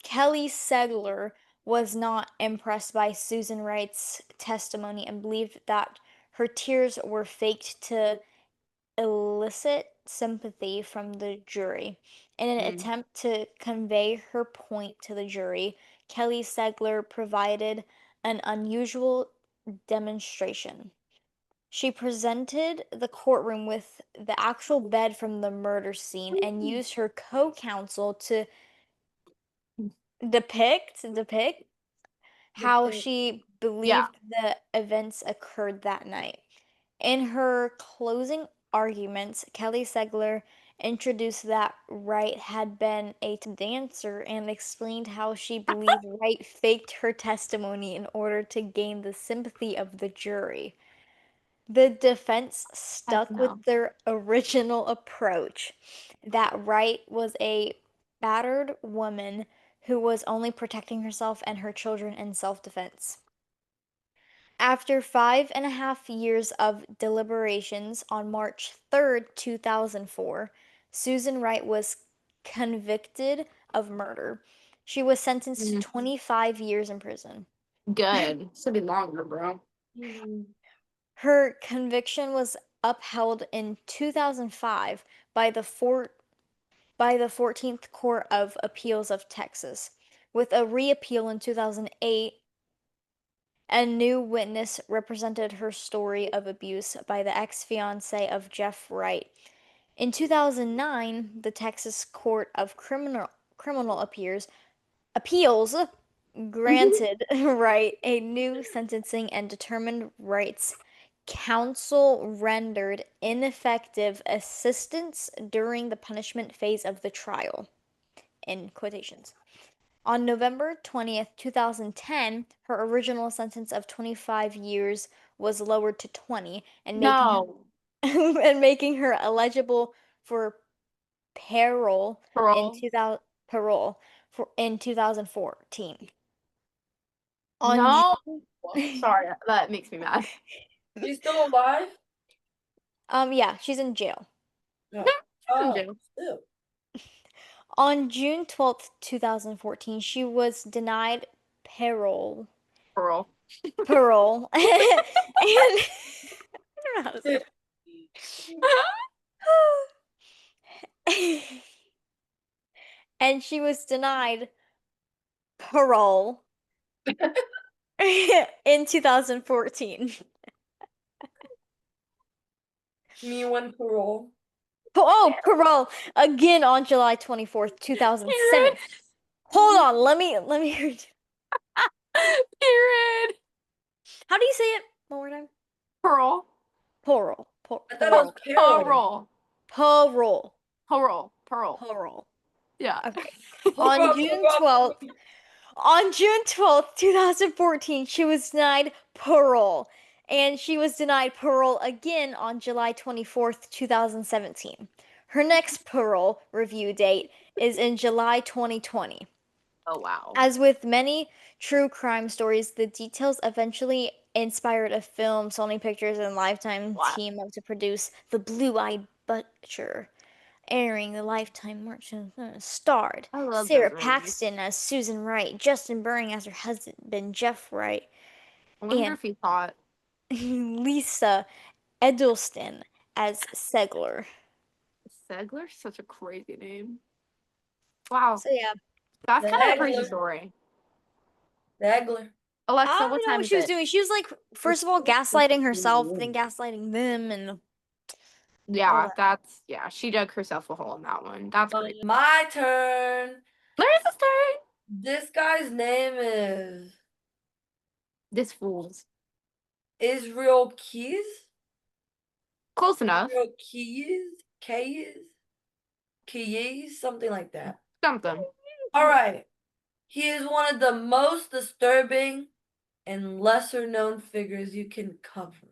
Kelly Segler was not impressed by Susan Wright's testimony and believed that her tears were faked to elicit sympathy from the jury. In an Mm. attempt to convey her point to the jury, Kelly Segler provided an unusual demonstration. She presented the courtroom with the actual bed from the murder scene and used her co-counsel to depict The how pig. she Yeah. believed the events occurred that night. In her closing arguments, Kelly Segler introduced that Wright had been a dancer and explained how she believed Wright faked her testimony in order to gain the sympathy of the jury. The defense Heck stuck no. with their original approach that Wright was a battered woman who was only protecting herself and her children in self-defense. After 5.5 years of deliberations, on March 3rd, 2004, Susan Wright was convicted of murder. She was sentenced to Mm. 25 years in prison. Good. Should be longer, bro. Mhm. Her conviction was upheld in 2005 by the 14th Court of Appeals of Texas. With a reappeal in 2008, a new witness represented her story of abuse by the ex-fiancé of Jeff Wright. In 2009, the Texas Court of Criminal Appeals granted Wright a new sentencing and determined Wright's counsel rendered ineffective assistance during the punishment phase of the trial. In quotations. On November 20th, 2010, her original sentence of 25 years was lowered to 20 and making her No. and making her eligible for parole in Parole. 2000 parole for in 2014. On No. June Sorry, that makes me mad. She's still alive? yeah, she's in jail. No. She's in Oh, jail. still. On June 12th, 2014, she was denied parole. Parole. Parole. And I don't know how to say that. And she was denied parole in 2014. Me when parole. Oh, parole again on July 24th, Period. 2007. Hold on, let me read. Period. How do you say it? One more time. Parole. Parole. I thought it was Carol. Parole. Parole. Parole. Parole. Parole. Yeah. Okay. On Parole, June parole. 12th, On June 12th, 2014, she was denied parole, and she was denied parole again on July 24th, 2017. Her next parole review date is in July 2020. Oh wow. As with many true crime stories, the details eventually inspired a film Sony Pictures and Lifetime What? team up to produce The Blue-Eyed Butcher, airing the Lifetime March starred I love those Sarah movies. Paxton as Susan Wright, Justin Birring as her husband Jeff Wright, I wonder and if he thought Lisa Edelstein as Segler. Segler's such a crazy name. Wow. So yeah, That's The kind of a crazy Hagler. story. The Hagler. Alexa, I what don't know time what is she was it? doing. She was like, first of all, gaslighting herself, then gaslighting them, and all Yeah, that. she dug herself a hole in that one. That's great. My turn. Lariza's turn. This guy's name is This fool's Israel Keys. close enough. Israel Keys, something like that. Something. All right. He is one of the most disturbing and lesser known figures you can cover.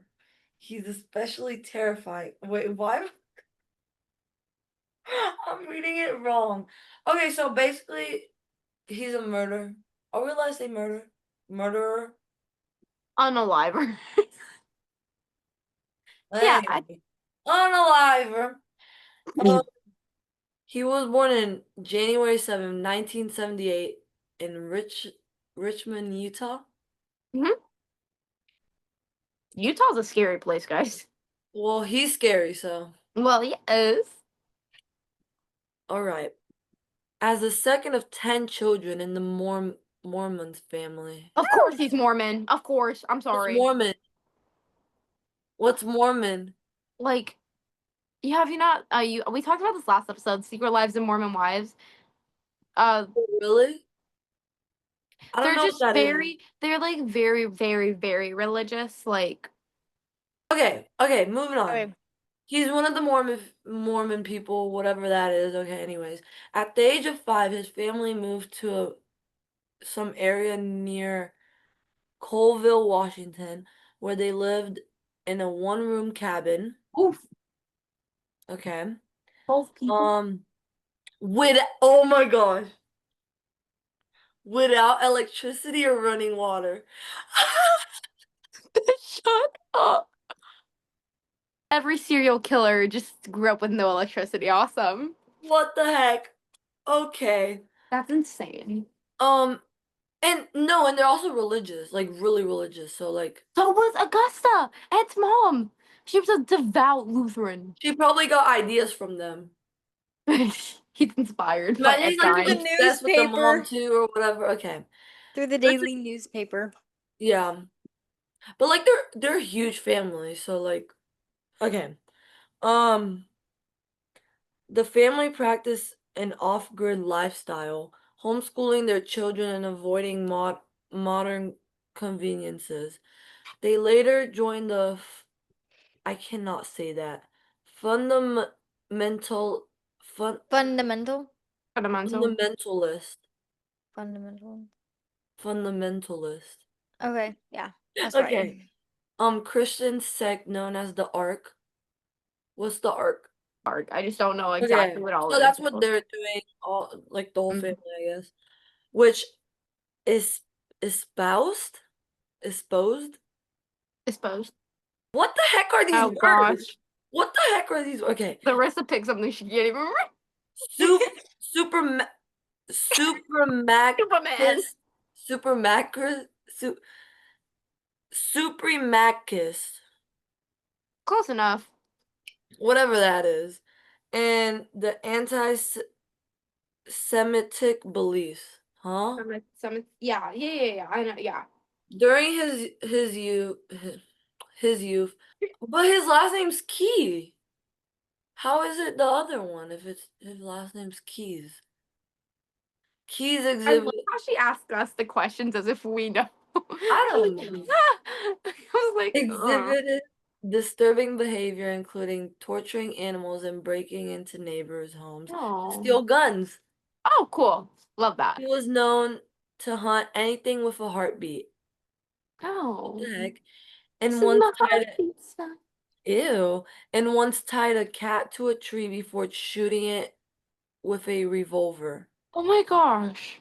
He's especially terrifying. Wait, why? I'm reading it wrong. Okay, so basically, he's a murderer. Are we allowed to say murder? Murderer? Unaliver. Yeah, Anyway, unaliver. Um, he was born in January 7, 1978 in Richmond, Utah. Utah's a scary place, guys. Well, he's scary, so. Well, yes. All right. As the second of 10 children in the Mormon's family. Of course he's Mormon. Of course. I'm What's sorry. Mormon? What's Mormon? Like, have you not we talked about this last episode, Secret Lives of Mormon Wives. Really? I don't They're know what just that is. they're like very, very, very religious. Like, Okay, moving on. Okay. He's one of the Mormon people, whatever that is. Okay, anyways. At the age of 5, his family moved to some area near Colville, Washington, where they lived in a one-room cabin. oof, Okay. both people. With oh my gosh. Without electricity or running water. Shut up. Every serial killer just grew up with no electricity. Awesome. What the heck? Okay. That's insane. And no, and they're also religious, like really religious. So like So was Augusta, Ed's mom. She was a devout Lutheran. she probably got ideas from them. He's inspired by Imagine Ed he's like Through the dying. obsessed with the mom newspaper. too or whatever. Okay. Through the That's daily newspaper. yeah. But like they're a huge family, so like okay. Um the family practiced an off-grid lifestyle, homeschooling their children and avoiding modern conveniences. They later joined I cannot say that. Fundamental fun Fundamental. Fundamental. fundamentalist. Fundamental. Fundamentalist. Okay, yeah, that's Okay. right. Christian sect known as the Ark. What's the Ark? Arc. I just don't know Okay. exactly what all So it that's is. what they're doing, all like the whole Mhm. family, I guess. Which is espoused? Esposed? Disposed. What the heck are these Oh words? gosh. What the heck are these? Okay. Larissa picked something she can't even remember. Super super Superman. Supremacist, Supremacist, Supremacist, Close enough. whatever that is, and the anti-Semitic beliefs, huh? Yeah. I know. Yeah. During his youth, but his last name's Key. How is it the other one if it's his last name's Keys? Keys I love exhibit. how she asked us the questions as if we know. I don't know. I was like, Exhibited disturbing behavior, including torturing animals and breaking into neighbors' homes to oh, steal guns. oh, cool. Love that. He was known to hunt anything with a heartbeat. What Oh, the heck? this And is once my tied heartbeat stuff. ew. And once tied a cat to a tree before shooting it with a revolver. Oh my gosh.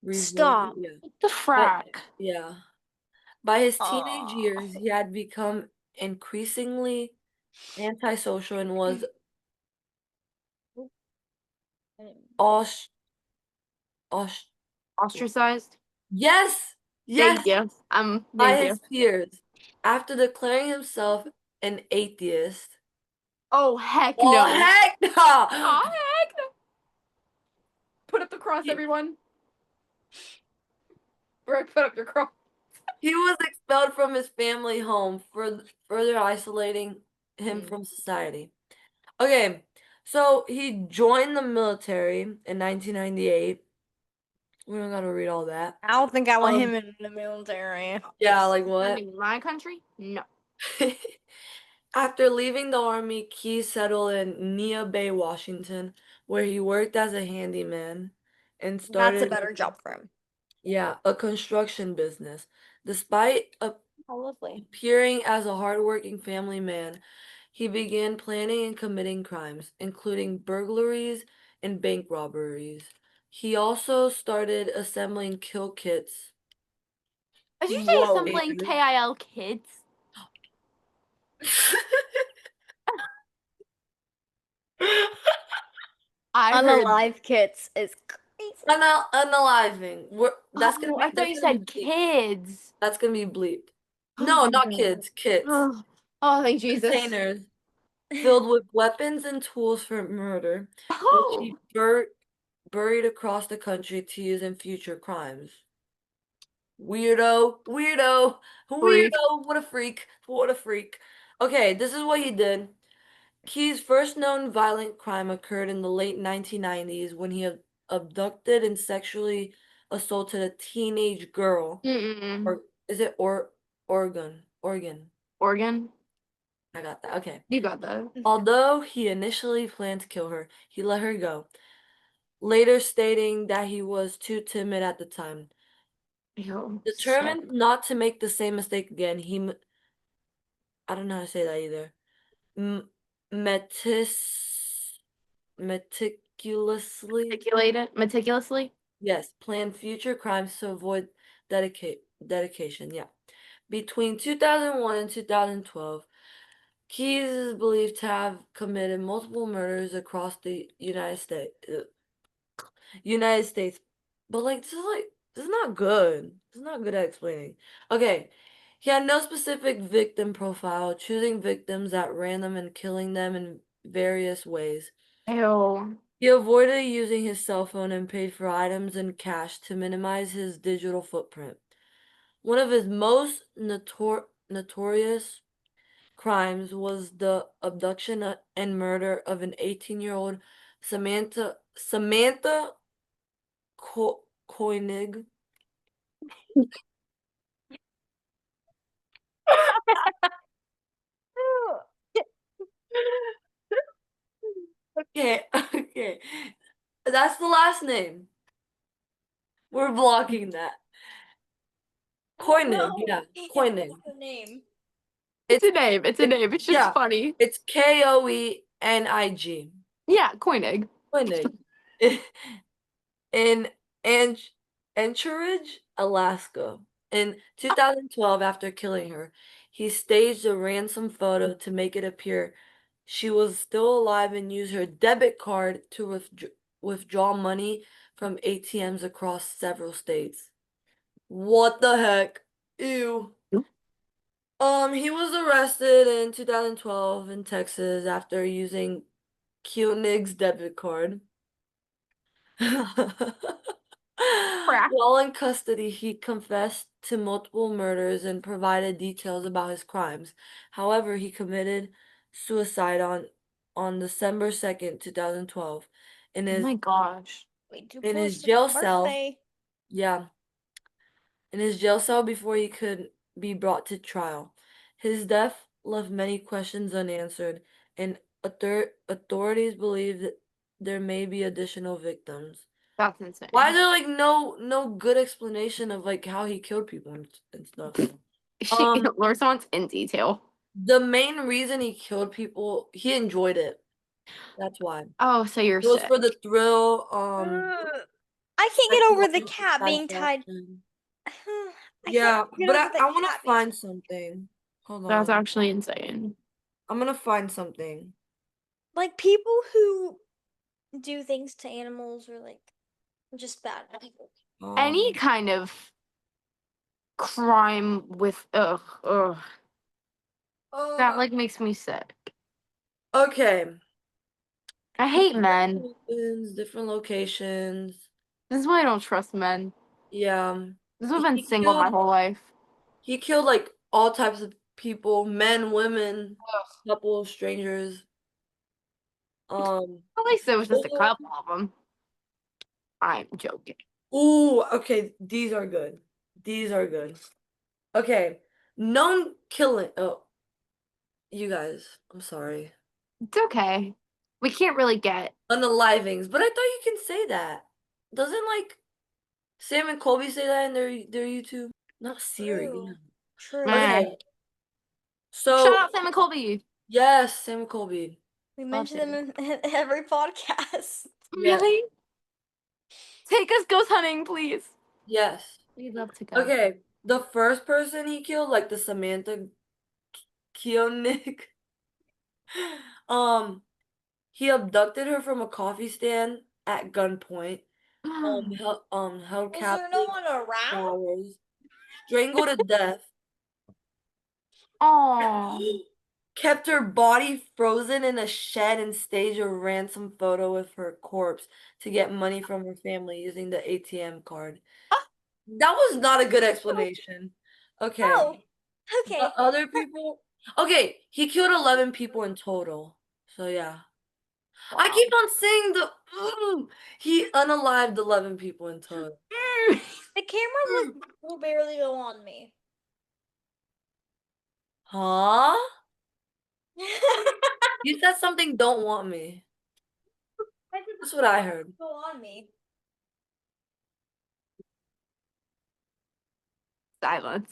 Revolver, Stop. yeah. What the But frack? yeah. By his teenage years, Oh. he had become increasingly antisocial and was os os Ostracized? yes, yes, Thank you. by Thank his you. peers. After declaring himself an atheist. Oh, heck Oh no. heck no! Oh, heck no. Put up the cross, He- everyone. Brooke, put up your cross. He was expelled from his family home for further isolating him Mm. from society. Okay, so he joined the military in 1998. We don't gotta read all that. I don't think I want him Um, in the military. yeah, like what? Defending my country? No. After leaving the army, Keyes settled in Nia Bay, Washington, where he worked as a handyman and That's a started, better job for him. yeah, a construction business. Despite Oh, lovely. appearing as a hardworking family man, he began planning and committing crimes, including burglaries and bank robberies. He also started assembling kill kits. Did you say Whoa. assembling KIL kids? I heard. Unalive kits is crazy. Unaliving. That's gonna Oh, be I thought you said bleeped. kids. That's gonna be bleeped. Oh No, my not god. kids, kits. Oh, oh thank Jesus. Containers filled with weapons and tools for murder, which Oh, he buried across the country to use in future crimes. Weirdo, weirdo, freak. weirdo, what a freak, what a freak. Okay, this is what he did. Key's first known violent crime occurred in the late 1990s when he abducted and sexually assaulted a teenage girl. Mm-mm. Or is it Oregon? Oregon. Oregon? I got that. Okay. You got that. Although he initially planned to kill her, he let her go, later stating that he was too timid at the time. Ew, sick. Determined not to make the same mistake again, I don't know how to say that either. M- metis meticulously, Meticulously? yes, planned future crimes to avoid dedication. Yeah. Between 2001 and 2012, Keyes is believed to have committed multiple murders across the United States. United States. But this is not good. This is not good at explaining. Okay. He had no specific victim profile, choosing victims at random and killing them in various ways. Ew. He avoided using his cell phone and paid for items in cash to minimize his digital footprint. One of his most notorious crimes was the abduction and murder of an 18-year-old Samantha Koenig. Okay, okay. That's the last name. We're blocking that. Oh Koenig, no, yeah, yeah, Koenig. that's the name. It's It's a name. It's a it's name. It's just yeah, funny. it's Koenig. Koenig. Koenig. In Anch Anchorage, Alaska. In 2012, after killing her, he staged a ransom photo to make it appear she was still alive and used her debit card to withdraw money from ATMs across several states. What the heck? Ew. He was arrested in 2012 in Texas after using Koenig's debit card. Crack. While in custody, he confessed to multiple murders and provided details about his crimes. However, he committed suicide on December 2nd, 2012 in Oh his my gosh. Way too in close his to my jail cell. birthday. Yeah, in his jail cell before he could be brought to trial. His death left many questions unanswered, and authorities believe that there may be additional victims. That's Why is insane. there like no good explanation of like how he killed people and stuff? She Um, Laura sounds in detail. the main reason he killed people, he enjoyed it. That's why. Oh, so you're It was for sick. the thrill, Ugh. I can't get over the psychological cat being tied. satisfaction. I can't Yeah, get but over the I want to cat being find tied. something. Hold That's on. actually insane. I'm gonna find something. Like people who do things to animals are like just bad people. Any Um, kind of crime with ugh, that uh, like makes me sick. okay. I hate men. Different locations. This is why I don't trust men. Yeah. This is why I've been He single my killed whole life. He killed like all types of people, men, women, Ugh. couple, strangers. Um, At least there was just a also, couple of them. I'm joking. ooh, okay, these are good. These are good. Okay, known killing. Oh, you guys, I'm sorry. It's okay. We can't really get. Unalivings, but I thought you can say that. Doesn't like Sam and Colby say that in their YouTube? Not Siri. True. True. Meh. Okay, Shout so out Sam and Colby. yes, Sam and Colby. We Love mention them Sam. in every podcast. Yes, Really? Take us ghost hunting, please. yes. We'd love to go. Okay, the first person he killed, like the Samantha Keonik, um, he abducted her from a coffee stand at gunpoint, held Was there no captive one for around? hours, strangled to death, Oh. kept her body frozen in a shed and staged a ransom photo with her corpse to get money from her family using the ATM card. That was not a good explanation. Okay. Oh, The okay. other people, okay, he killed 11 people in total. So yeah. I Wow. keep on saying he unalived 11 people in total. The camera will barely go on me. Huh? You said something don't want me. Why did That's what I heard. it go on me? Silence.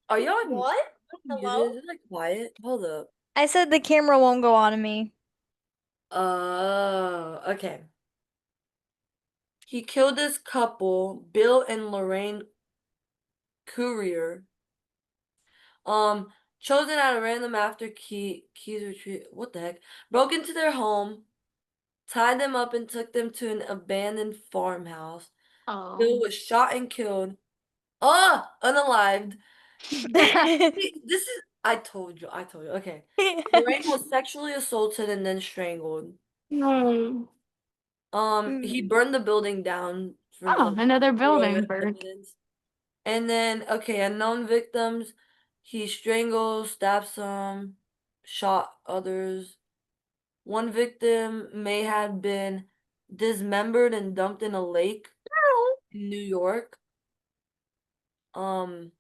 Are y'all on What? muted? Hello? Is it like quiet? Hold up. I said the camera won't go on me. Oh, okay. He killed this couple, Bill and Lorraine Courier. Um, chosen at a random after keys retrieved. What the heck? Broke into their home, tied them up, and took them to an abandoned farmhouse. Bill Oh. was shot and killed. Oh, unalived. See, this is. I told you. I told you. Okay. Lorraine was sexually assaulted and then strangled. No. He Mm. burned the building down for Oh, like another destroying building burnt. evidence. And then, okay, unknown victims. He strangled, stabbed some, shot others. One victim may have been dismembered and dumped in a lake in New York. Um,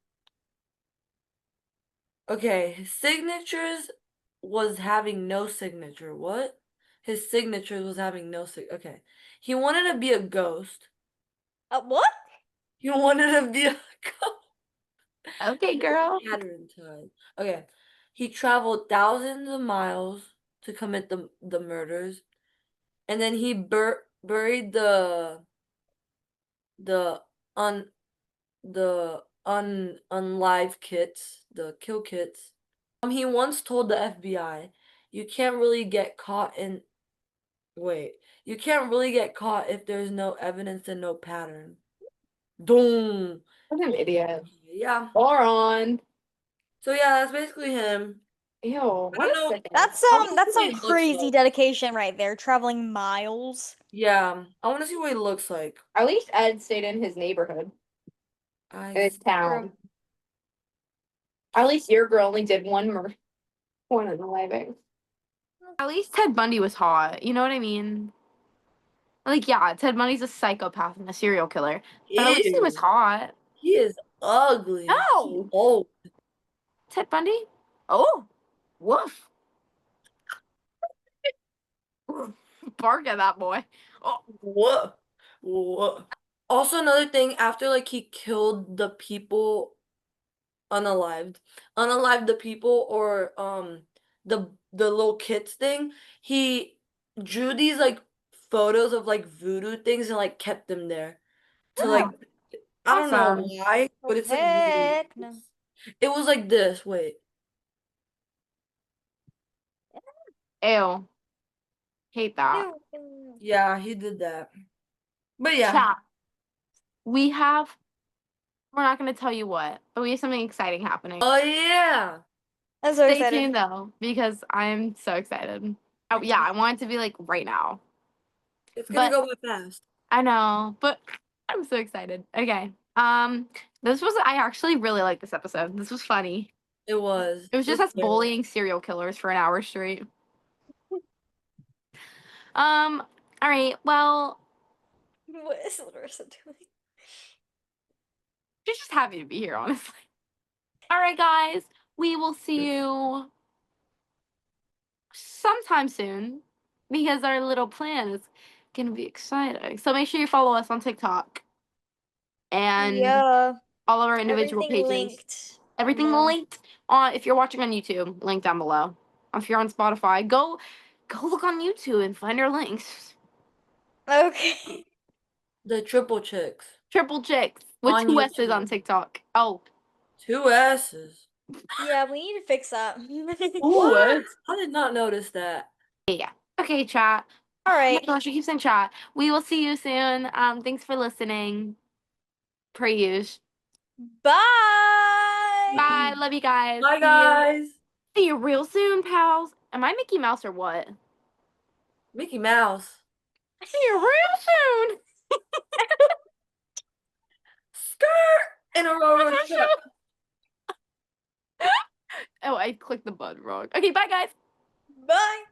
okay, his signatures was having no signature. What? His signature was having no okay. He wanted to be a ghost. What? He wanted to be a ghost. Okay, girl. Pattern time. Okay. He traveled thousands of miles to commit the murders, and then he buried the un unlive kits, the kill kits. He once told the FBI, "You can't really get caught in wait, you can't really get caught if there's no evidence and no pattern." Boom. What an idiot. Yeah. Moron. So yeah, that's basically him. Ew, I what don't a know. sick ass. I want to see That's what some he looks crazy like. dedication right there, traveling miles. Yeah, I want to see what he looks like. At least Ed stayed in his neighborhood, I in his True. town. At least your girl only did one of the living. At least Ted Bundy was hot. You know what I mean? Like, yeah, Ted Bundy's a psychopath and a serial killer, but at least he was Ew. hot. He is ugly. He No, old. Ted Bundy. Oh, woof. Bark at that boy. Oh, What? What? Also, another thing, after like he killed the people unalived, unalived the people or the little kids thing, he drew these like photos of like voodoo things and like kept them there to like yeah, I don't know awesome. why, but Oh, it's like really heck no. it was like this. Wait. Ew, hate that. Ew. Yeah, he did that. But yeah. Chat. We have. We're not going to tell you what, but we have something exciting happening. Oh yeah. I'm so Stay excited. tuned though, because I'm so excited. Oh yeah, I want it to be like right now, It's gonna but go by fast. I know, but I'm so excited. Okay. I actually really like this episode. This was funny. It was. It was It just was us scary. bullying serial killers for an hour straight. All right. Well, What is Larissa doing? she's just happy to be here, honestly. All right, guys. We will see you sometime soon because our little plan is going to be exciting. So make sure you follow us on TikTok and Yeah, all of our individual everything pages. linked on Everything them. linked on if you're watching on YouTube, link down below. If you're on Spotify, go look on YouTube and find our links. Okay. The triple chicks. Triple chicks with On two S's on YouTube. TikTok. Oh. 2 S's. Yeah, we need to fix that. Ooh. What? I did not notice that. Yeah. Okay, chat. All Oh my right. gosh, I keep saying chat. We will see you soon. Thanks for listening. Per use. Bye. Bye. Love you guys. Bye, See you. guys. See you real soon, pals. Am I Mickey Mouse or what? Mickey Mouse. See you real soon. Skirt in a row. Shut up. Oh, I clicked the button wrong. Okay, bye guys. Bye.